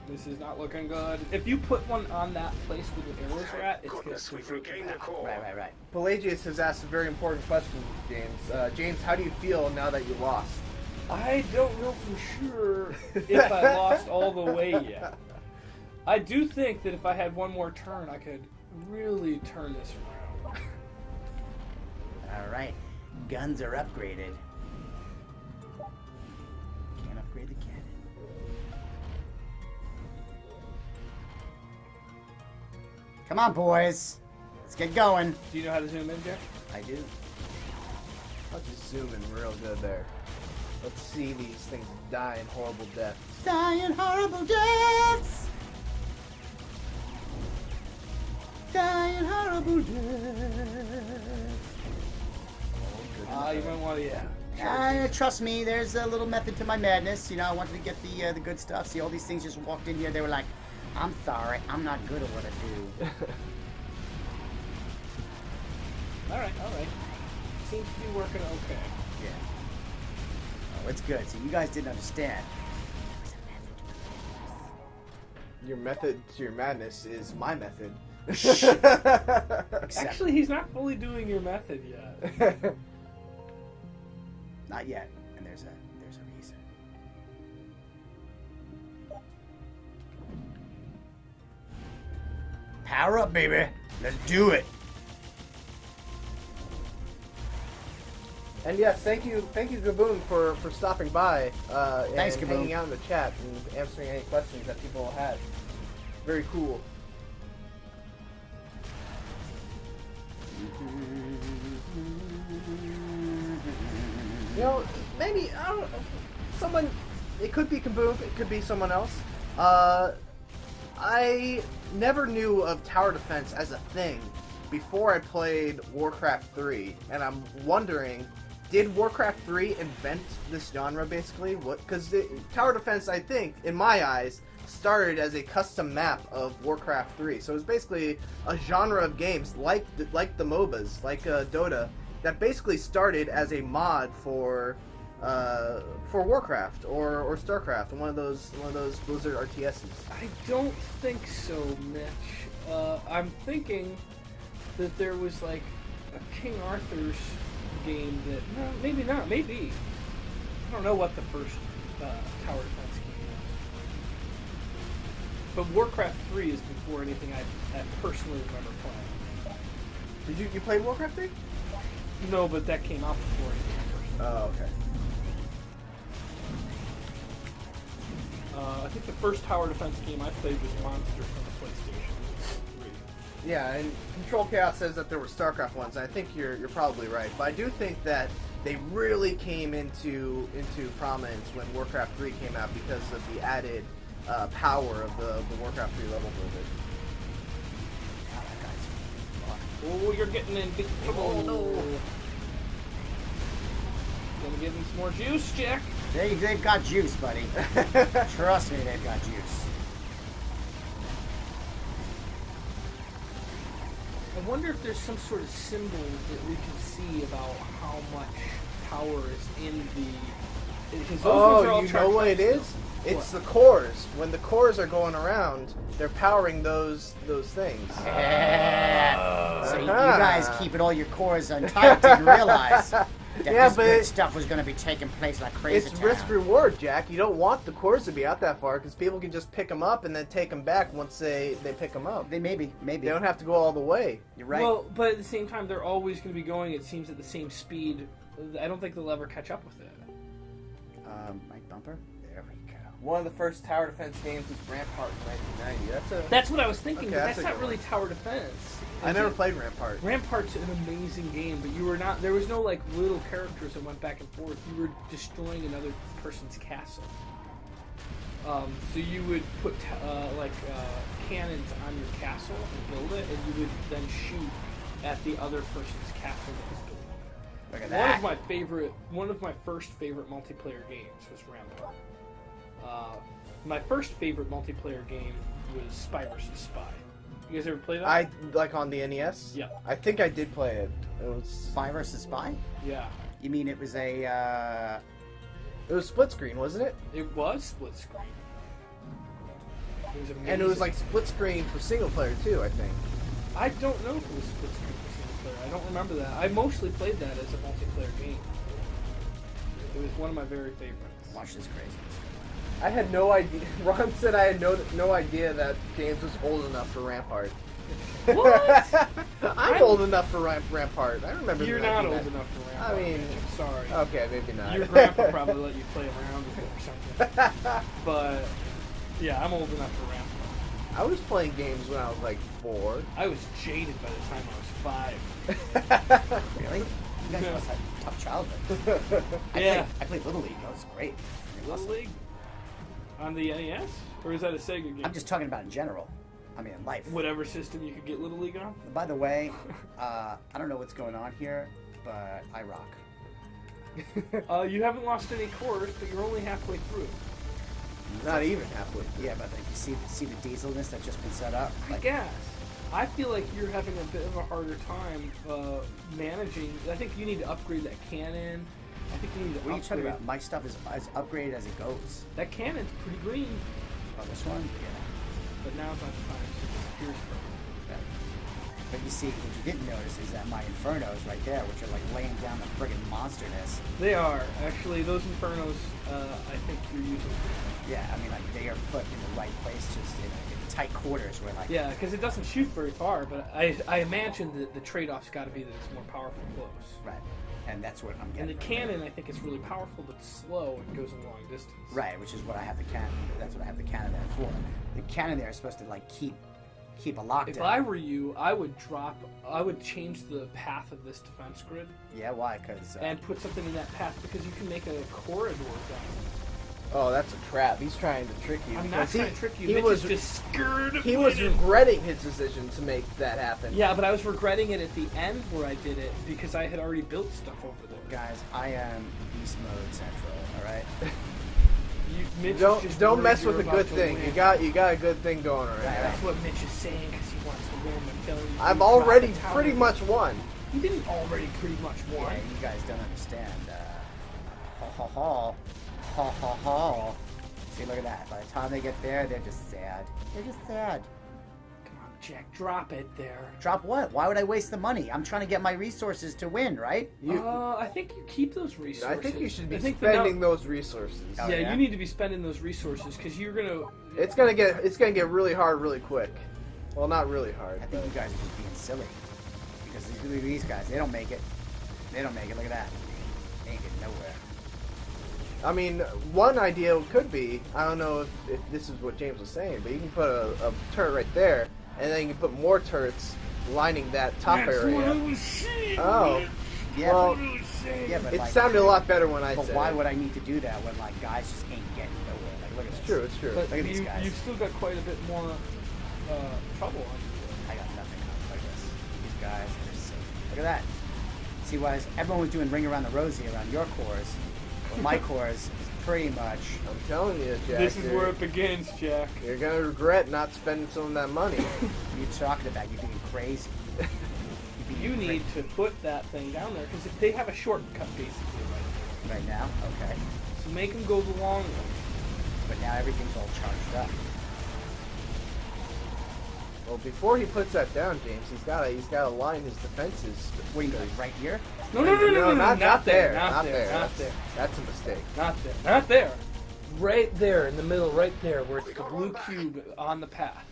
This is not looking good. If you put one on that place where the arrows are at, it's going Goodness, to we've regained the core. Right. Pelagius has asked a very important question, James. James, how do you feel now that you lost? I don't know for sure if I lost all the way yet. I do think that if I had one more turn, I could really turn this around. All right. Guns are upgraded. Can't upgrade the cannon. Come on, boys. Let's get going. Do you know how to zoom in, Jack? I do. I'll just zoom in real good there. Let's see these things die in horrible deaths. Dying horrible deaths. Dying horrible deaths. You might want to, yeah. Trust me, there's a little method to my madness. You know, I wanted to get the good stuff. See, all these things just walked in here. They were like, I'm sorry, I'm not good at what I do. All right. Seems to be working okay. Yeah. Oh, it's good. See, you guys didn't understand. Your method to your madness is my method. Actually, he's not fully doing your method yet. Not yet. And there's a reason. Power up, baby. Let's do it. And yes, thank you, Gaboon, for stopping by Thanks, and Gaboon. hanging out in the chat and answering any questions that people had. Very cool. You know, maybe I don't know, someone. It could be Kaboom. It could be someone else. I never knew of tower defense as a thing before I played Warcraft 3, and I'm wondering, did Warcraft 3 invent this genre basically? Because tower defense, I think, in my eyes, started as a custom map of Warcraft 3. So it was basically a genre of games like the MOBAs, like Dota, that basically started as a mod for Warcraft or StarCraft, one of those Blizzard RTSs. I don't think so, Mitch. I'm thinking that there was like a King Arthur's game that... No, maybe not. Maybe. I don't know what the first tower defense game was. But Warcraft 3 is before anything I personally remember playing. Did you play Warcraft 3? No, but that came out before anything I personally Oh, okay. I think the first tower defense game I played was Monster from the PlayStation 3. Yeah, and Control Chaos says that there were StarCraft ones. And I think you're probably right, but I do think that they really came into prominence when Warcraft 3 came out because of the added power of the Warcraft 3 level builder. Oh, you're getting in big trouble. Oh, no. Gonna give him some more juice, Jack. They've got juice, buddy. Trust me, they've got juice. I wonder if there's some sort of symbol that we can see about how much power is in the... Because those ones are all Oh, you know what it is? It's the cores. When the cores are going around, they're powering those things. Yeah. So you Uh-huh. guys keeping all your cores untight, didn't realize that Yeah, this but good stuff was going to be taking place like crazy. It's risk-reward, Jack. You don't want the cores to be out that far because people can just pick them up and then take them back once they pick them up. They maybe. They don't have to go all the way. You're right. Well, but at the same time, they're always going to be going, it seems, at the same speed. I don't think they'll ever catch up with it. Mike Bumper. There we go. One of the first tower defense games was Rampart in 1990. That's what I was thinking, Okay, but that's that's a not good really one. tower defense. I never played Rampart. Rampart's an amazing game, but you were not. There was no like little characters that went back and forth. You were destroying another person's castle. So you would put cannons on your castle and build it, and you would then shoot at the other person's castle that was building. Look at One that. of my first favorite multiplayer games was Rampart. My first favorite multiplayer game was Spy vs. Spy. You guys ever play that? I like on the NES. Yeah. I think I did play it. It was Spy versus Spy? Yeah. You mean it was a? it was split screen, wasn't it? It was split screen. It was amazing. And it was like split screen for single player too, I think. I don't know if it was split screen for single player. I don't remember that. I mostly played that as a multiplayer game. It was one of my very favorites. Watch this crazy. I had no idea. Ron said I had no idea that James was old enough for Rampart. What? I'm old enough for Rampart. I remember. You're the not 1990s. old enough for Rampart. I mean, I'm sorry. Okay, maybe not. Your grandpa probably let you play around with it or something. But yeah, I'm old enough for Rampart. I was playing games when I was like 4. I was jaded by the time I was 5. Really? You guys Yeah. must have a tough childhood. Yeah. I played Little League. That was great. Little League? On the NES? Or is that a Sega game? I'm just talking about in general. I mean, in life. Whatever system you could get Little League on? By the way, I don't know what's going on here, but I rock. You haven't lost any cores, but you're only halfway through. Not even halfway. Yeah, but like, you see the dieselness that's just been set up? I Like, guess. I feel like you're having a bit of a harder time managing. I think you need to upgrade that cannon. I think you need to what are you talking upgrade. about? My stuff is as upgraded as it goes. That cannon's pretty green, Oh, this one? Yeah. but now's not the time. So it disappears from it. But you see, what you didn't notice is that my Infernos right there, which are like laying down the friggin' monsterness. They are. Actually, those Infernos, I think you're using. Yeah, I mean, like, they are put in the right place, just in tight quarters where, like... Yeah, because it doesn't shoot very far, but I imagine that the trade-off's got to be that it's more powerful close. Right. And that's what I'm And getting. the cannon, I think, is really powerful, but slow and goes a long distance. Right, which is what I have the cannon. That's what I have the cannon there for. The cannon there is supposed to, like, keep a lockdown. If I were you, I would change the path of this defense grid. Yeah, why? Because... and put something in that path, because you can make a corridor down. Oh, that's a trap. He's trying to trick you. I'm not because trying to trick you. He Mitch was is just scared. He was regretting his decision to make that happen. Yeah, but I was regretting it at the end where I did it because I had already built stuff over there. Guys, I am beast mode central. All right. Mitch is just Don't worried mess you're with a about good to thing. win. You got a good thing going right now. That's what Mitch is saying because he wants to win. I'm telling you. I've You already dropped the tower. pretty much won. You didn't already pretty much win. Yeah, you guys don't understand. Ha. See, look at that. By the time they get there, they're just sad. They're just sad. Come on, Jack, drop it there. Drop what? Why would I waste the money? I'm trying to get my resources to win, right? I think you keep those resources. I think you should be I think spending those resources. Oh, yeah, yeah? you need to be spending those resources because you're gonna. It's gonna get really hard really quick. Well, not really hard. I think you guys are just being silly. Because these guys, they don't make it. They don't make it. Look at that. They ain't getting nowhere. I mean, one idea could be, I don't know if this is what James was saying, but you can put a turret right there, and then you can put more turrets lining that top area. was saying. Oh, Yeah, well, yeah, but it like, sounded a lot better when I But said why it. would I need to do that when like guys just ain't getting nowhere? Like, look at It's this. true, it's true. But Look at these guys. you've still got quite a bit more trouble on you. I got nothing like this. These guys are just sick. Look at that. See, why everyone was doing ring around the rosy around your cores. Well, my cores is pretty much. I'm telling you, Jack. This is where it begins, Jack. You're gonna regret not spending some of that money. You're talking about you being crazy. You need to put that thing down there because they have a shortcut basically Right now? Okay. So make them go the long way. But now everything's all charged up. Well, before he puts that down, James, he's gotta line his defenses. What are you doing? Right here? No, Not there. Not there. That's a mistake. Not there. Not there. Right there in the middle, right there, where it's the blue cube on the path.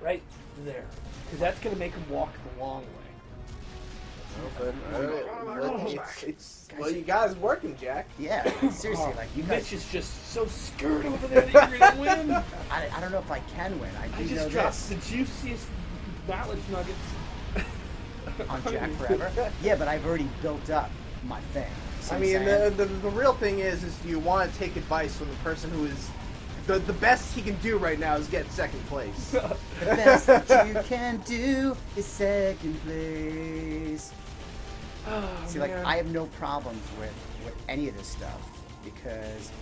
Right there. Because that's going to make them walk the long way. Well, you guys working, Jack. Yeah, seriously, like you guys. Mitch is just so scared over there that you're going to win. I don't know if I can win. I do I know just dropped this. the juiciest knowledge nuggets. On Jack Forever? Yeah, but I've already built up my thing. See I what mean, I'm saying? the real thing is do you want to take advice from the person who is the best he can do right now is get second place. The best that you can do is second place. Oh, See, like, man. I have no problems with any of this stuff because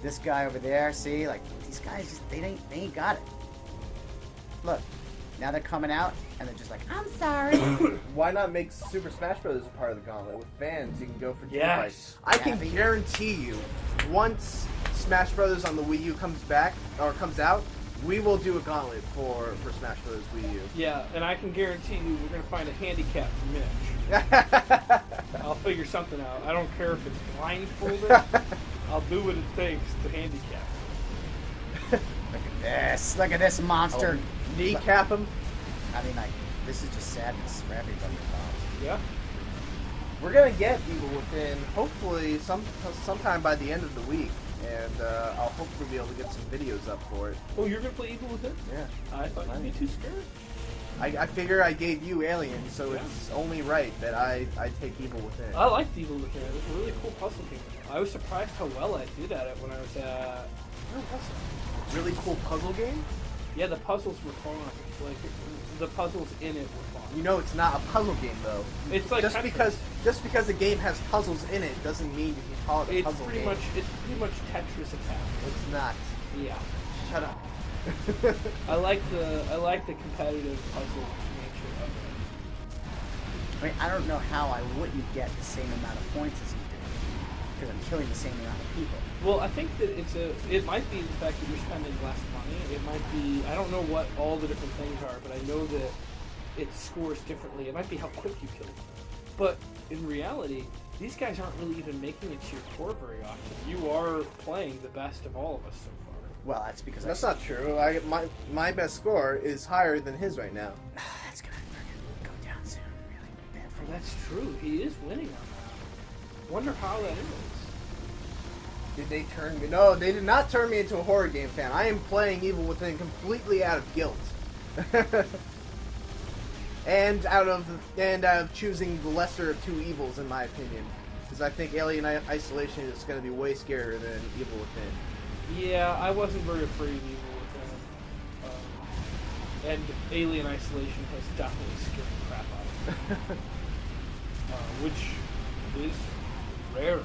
this guy over there, see, like, these guys just, they ain't got it. Look, now they're coming out and they're just like, I'm sorry. Why not make Super Smash Bros. A part of the Gauntlet? With fans, you can go for team Yes. fights. I can Gabby. guarantee you, once Smash Bros. On the Wii U comes out, we will do a Gauntlet for Smash Bros. Wii U. Yeah, and I can guarantee you we're going to find a handicap for Mitch. I'll figure something out. I don't care if it's blindfolded. I'll do what it takes to handicap. Look at this monster. Kneecap him. I mean, like, this is just sadness for everybody involved. Yeah. We're gonna get Evil Within hopefully sometime by the end of the week, and I'll hopefully be able to get some videos up for it. Oh, you're going to play Evil with it? Yeah. I thought you'd be too scared. I figure I gave you Alien, so Yeah. it's only right that I take Evil Within. I liked Evil Within. It was a really cool puzzle game. I was surprised how well I did at it when I was at... Where was it? Really cool puzzle game? Yeah, the puzzles were fun. Like, the puzzles in it were fun. You know it's not a puzzle game though. It's like just Tetris. because a game has puzzles in it doesn't mean you can call it a It's puzzle pretty game. much Tetris Attack. It's not. Yeah. Shut up. I like the competitive puzzle nature of it. I mean, I don't know how I wouldn't get the same amount of points as you do because I'm killing the same amount of people. Well, I think that it might be the fact that you're spending less money. It might be, I don't know what all the different things are, but I know that it scores differently. It might be how quick you kill them. But in reality, these guys aren't really even making it to your core very often. You are playing the best of all of us so far. Well, that's because That's not true. My best score is higher than his right now. That's gonna freaking go down soon. Really bad for And that's true. He is winning on that. Wonder how that is. Did they turn me? No, they did not turn me into a horror game fan. I am playing Evil Within completely out of guilt. and out of choosing the lesser of two evils, in my opinion. Because I think Alien Isolation is going to be way scarier than Evil Within. Yeah, I wasn't very afraid of Evil Within. And Alien Isolation has definitely scared the crap out of me. Which is rare.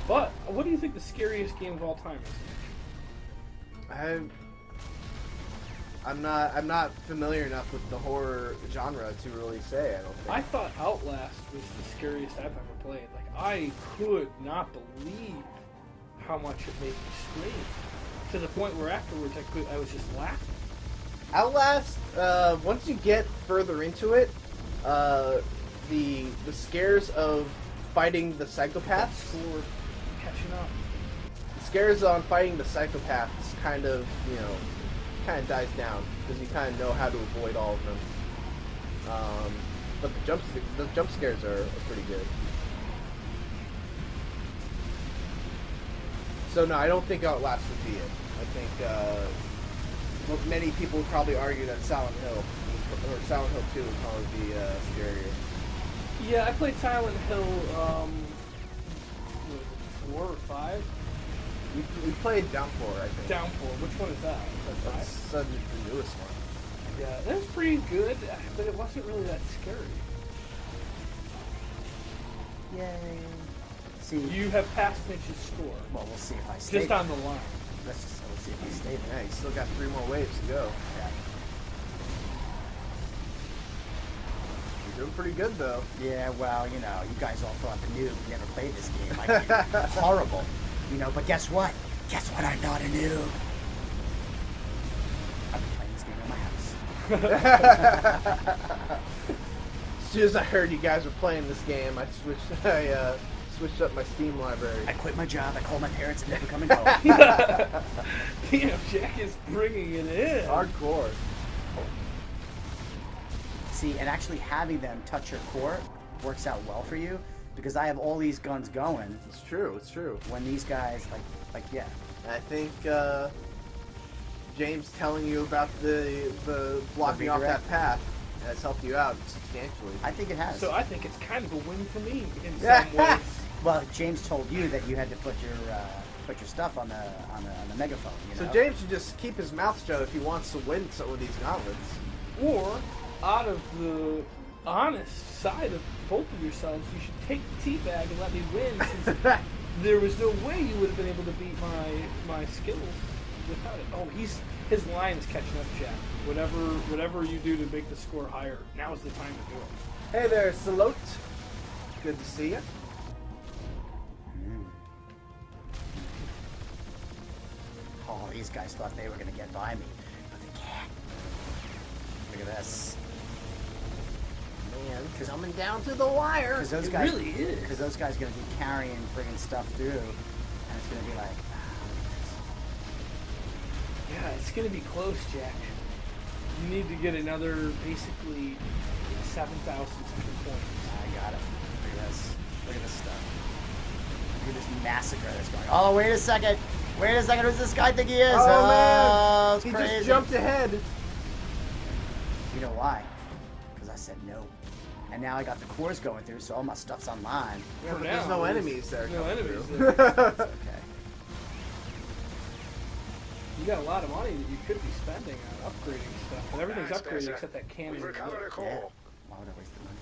But, what do you think the scariest game of all time is? I'm not familiar enough with the horror genre to really say. I don't think. I thought Outlast was the scariest I've ever played. Like, I could not believe how much it made me scream. To the point where afterwards I was just laughing. Outlast, once you get further into it, the scares of fighting the psychopaths, Score catching up. the scares on fighting the psychopaths kind of dies down because you kind of know how to avoid all of them. But the jump scares are pretty good. So no, I don't think Outlast would be it. I think many people would probably argue that Silent Hill or Silent Hill 2 would probably be scarier. Yeah, I played Silent Hill, 4 or 5? We played Downpour, I think. Downpour. Which one is that? Is that 5? That's the newest one. Yeah, that was pretty good, but it wasn't really that scary. Yay. See, You have passed Mitch's score. well, we'll see if I stay. Just on the line. Let's see if I stay there. Yeah, you still got 3 more waves to go. Yeah. You're doing pretty good though. Yeah, well, you guys all thought the noob never played this game. I did. Horrible. But guess what? Guess what? I'm not a noob. I've been playing this game in my house. As soon as I heard you guys were playing this game, I switched up my Steam library. I quit my job. I called my parents and never coming home. Damn, Jack is bringing it in. Hardcore. See, and actually having them touch your core works out well for you because I have all these guns going. It's true. It's true. When these guys, yeah. I think James telling you about the blocking off that path has helped you out substantially. I think it has. So I think it's kind of a win for me in some ways. Well, James told you that you had to put your stuff on the megaphone. So James should just keep his mouth shut if he wants to win some of these gauntlets. Or, out of the honest side of both of yourselves, you should take the teabag and let me win, since there was no way you would have been able to beat my skills without it. Oh, his line is catching up, Jack. Whatever you do to make the score higher, now is the time to do it. Hey there, Salute. Good to see you. Oh, these guys thought they were going to get by me, but they can't. Look at this. Man, coming down to the wire. Because those It guys really is. Because those guys are going to be carrying friggin' stuff through, and it's going to be like, Yeah, it's going to be close, Jack. You need to get another, basically, 7,000 something points. I got it. Look at this. Look at this stuff. Look at this massacre that's going on. Oh, wait a second. Who's this guy think he is? Oh, man. It's He crazy. just jumped ahead. You know why? Because I said no. And now I got the cores going through, so all my stuff's online. Yeah, For but now, there's no enemies there. No coming enemies through. there. It's okay. You got a lot of money that you could be spending on upgrading stuff, but everything's Nice, upgraded nice. except that cannon. We've recovered a Yeah. core. Why would I waste the money?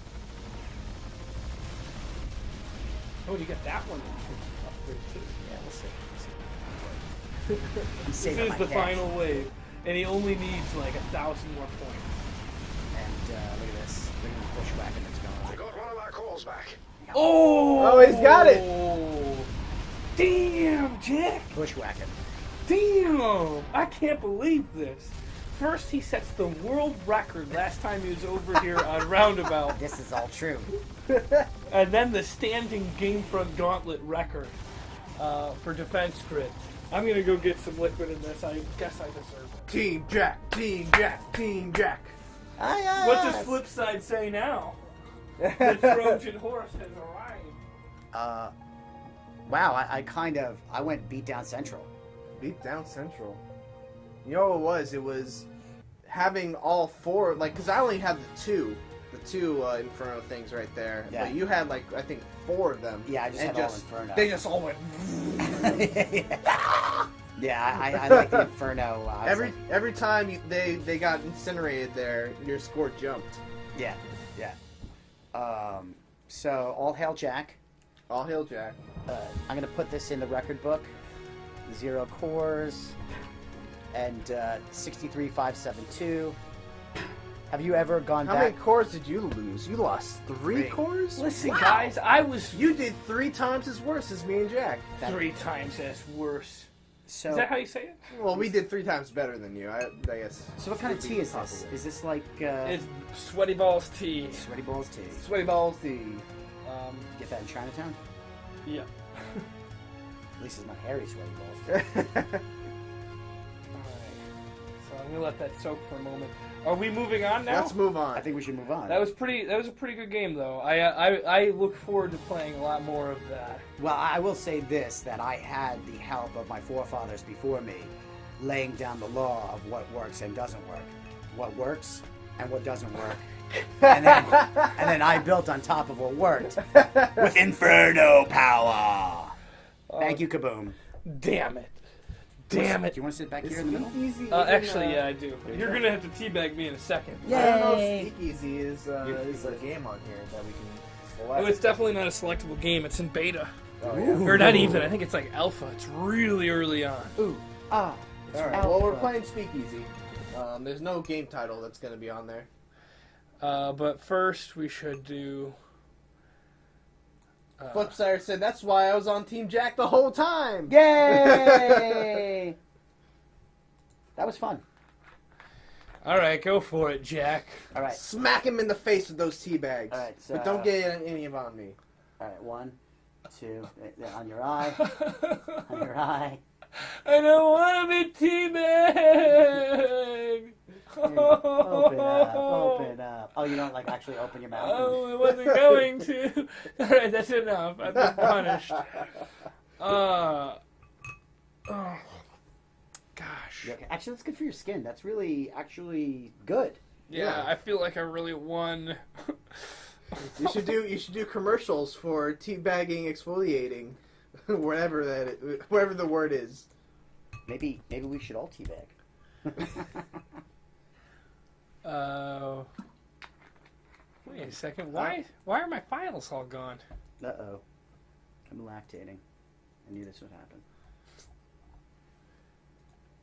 Oh, and you got that one that you could upgrade too. Yeah, we'll see. I'm This saving is my the cash. final wave, and he only needs like 1,000 more points. And look at this. Look at the bushwhacking that's going We on. got one of our cores back. Oh! Oh, he's got it! Damn, Jack! Bushwhacking. Damn! I can't believe this. First, he sets the world record last time he was over here on Roundabout, This is all true. and then the standing Gamefront Gauntlet record for Defense Grid. I'm gonna go get some liquid in this. I guess I deserve it. Team Jack, Team Jack, Team Jack. What does Flipside say now? The Trojan horse has arrived. Wow, I went beat down Central. Beat down Central. You know what it was? It was having all four, like, because I only had the two Inferno things right there. Yeah. But you had, like, I think 4 of them. Yeah, I just and had all Inferno. They just all went. Yeah, I like the Inferno. Every time they got incinerated there, your score jumped. Yeah. So, all hail Jack. All hail Jack. I'm going to put this in the record book. 0 cores and 63,572. Have you ever gone How back? many cores did you lose? You lost 3 3. cores? Listen, Wow. guys, I was You did 3 times as worse as me and Jack. 3 times as worse. So, Is that how you say it? Well, we did 3 times better than you, I guess. so what kind of tea is this? Possible. Is this like It's Sweaty Balls tea. Sweaty Balls tea? Sweaty Balls tea. Get that in Chinatown? Yeah. At least it's not hairy Sweaty Balls. Alright. So I'm gonna let that soak for a moment. Are we moving on now? Let's move on. I think we should move on. That was a pretty good game though. I look forward to playing a lot more of that. Well, I will say this, that I had the help of my forefathers before me laying down the law of what works and doesn't work. What works and what doesn't work. And then I built on top of what worked with Inferno power. Thank you, Kaboom. Damn it. Damn Do it. you want to sit back here in the middle? Speakeasy Actually, yeah, I do. you You're go. gonna have to teabag me in a second. I don't know Yay. if Speakeasy is a game on here that we can select. Oh, it's definitely not a selectable game. It's in beta. Oh, yeah. Or not even. I think it's like alpha. It's really early on. Ooh, ah. Alright, well, we're playing Speakeasy. There's no game title that's going to be on there. But first, we should do. Flipsire said, that's why I was on Team Jack the whole time! Yay! That was fun. All right, go for it, Jack. All right. Smack him in the face with those tea bags. All right, so- But don't get any of on me. All right, 1, 2, on your eye, on your eye. I don't want to be teabag. Open up. Oh, you don't like actually open your mouth? Oh, I wasn't going to. All right, that's enough. I've been punished. Oh, gosh. Yeah, okay. Actually, that's good for your skin. That's really actually good. Yeah, I feel like I really won. You should do commercials for teabagging, exfoliating, whatever the word is. Maybe we should all teabag. Wait a second. Why are my files all gone? Uh-oh. I'm lactating. I knew this would happen.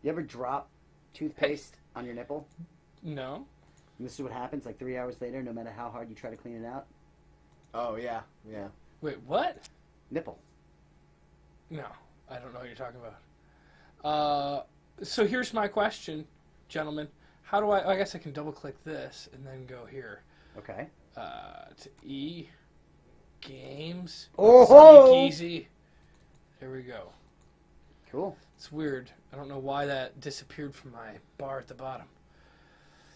You ever drop toothpaste on your nipple? No. And this is what happens like 3 hours later, no matter how hard you try to clean it out? Oh, yeah. Wait, what? Nipple. No, I don't know what you're talking about. So here's my question, gentlemen. How do I guess I can double click this and then go here. Okay. To E. Games. Oh-ho! Speakeasy. There we go. Cool. It's weird. I don't know why that disappeared from my bar at the bottom.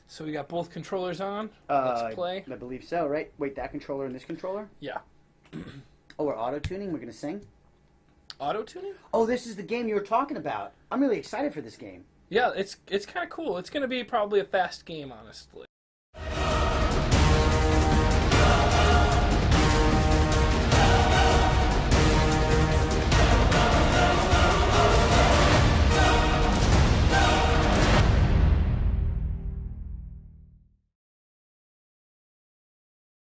So we got both controllers on. Let's play. I believe so, right? Wait, that controller and this controller? Yeah. Oh, we're auto-tuning? We're going to sing? Auto-tuning? Oh, this is the game you were talking about. I'm really excited for this game. Yeah, it's kind of cool. It's going to be probably a fast game, honestly.